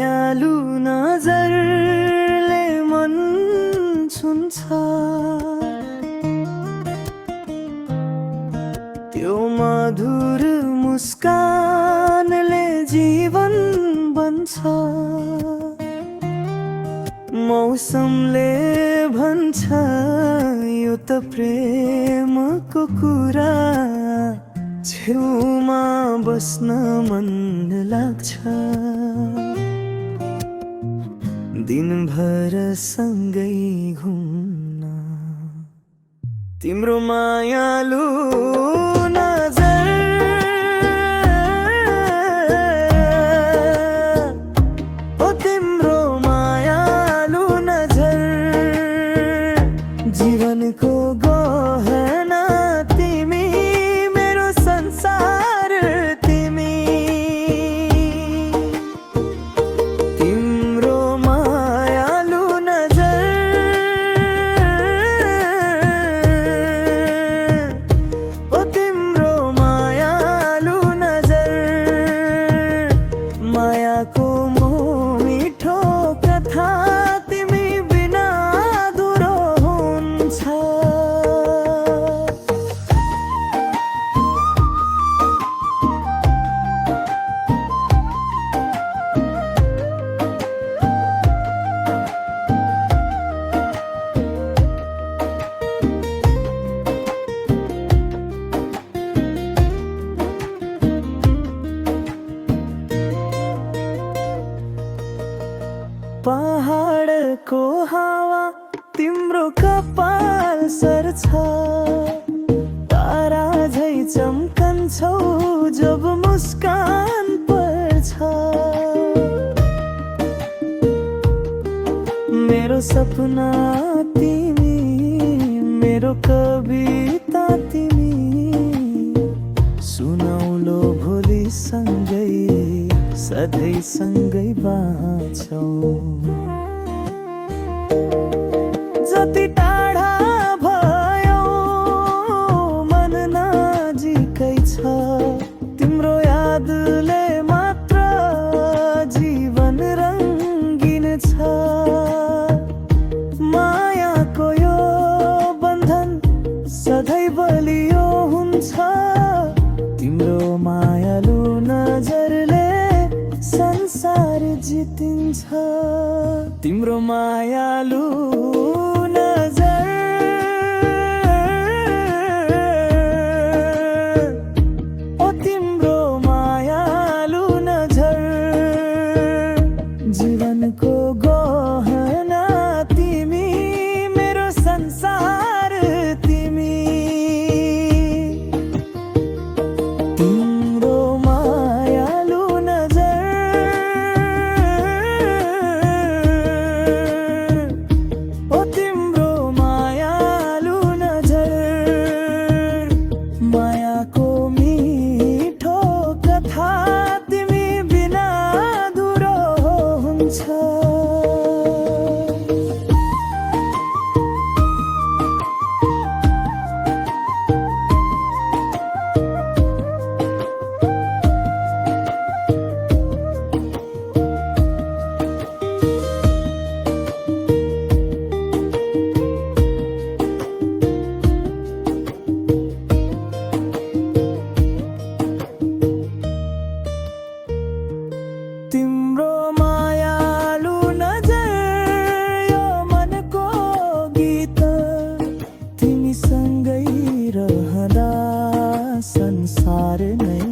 मायालु नजरले मन छुन्छ, त्यो मधुर मुस्कानले जीवन बन्छ। मौसमले भन्छ यो त प्रेमको कुरा, छेउमा बस्न मन लाग्छ। दिनभर सँगै घुम्न, तिम्रो मायालु नजर, ओ तिम्रो मायालु नजर, जीवनको गहना तिमी, मेरो संसार तिमी। तिम्रो मायालु नजर, ओ तिम्रो मायालु नजर, मायाको मिठो कथा तिमी बिना अधुरो हुन्छ। पहाडको हावा तिम्रो कपाल सर्छ, तारा झै चम्कन्छौ जब मुस्कान पर्छ। मेरो सपना तिमी, मेरो कविता तिमी, सुनौलो भोलि सँगै सधैँ सँगै बाँचौँ। जति टाढा भयो मन नजिकै छ, तिम्रो यादले मात्र जीवन रङ्गिन छ। मायाको यो बन्धन सधैँ बलियो हुन्छ, तिम्रो मायालु नजरले संसार जितिन्छ। तिम्रो मायालु नजर, ओ तिम्रो मायालु नजर, जीवनको गहना तिमी, मेरो संसार तिमी। तिम्रो मायालु नजर, ओ तिम्रो मायालु नजर, मायाको मिठो कथा तिमी बिना अधुरो हुन्छ। तिम्रो मायालु नजर, यो मनको गीत, तिमी सँगै रहँदा संसार नै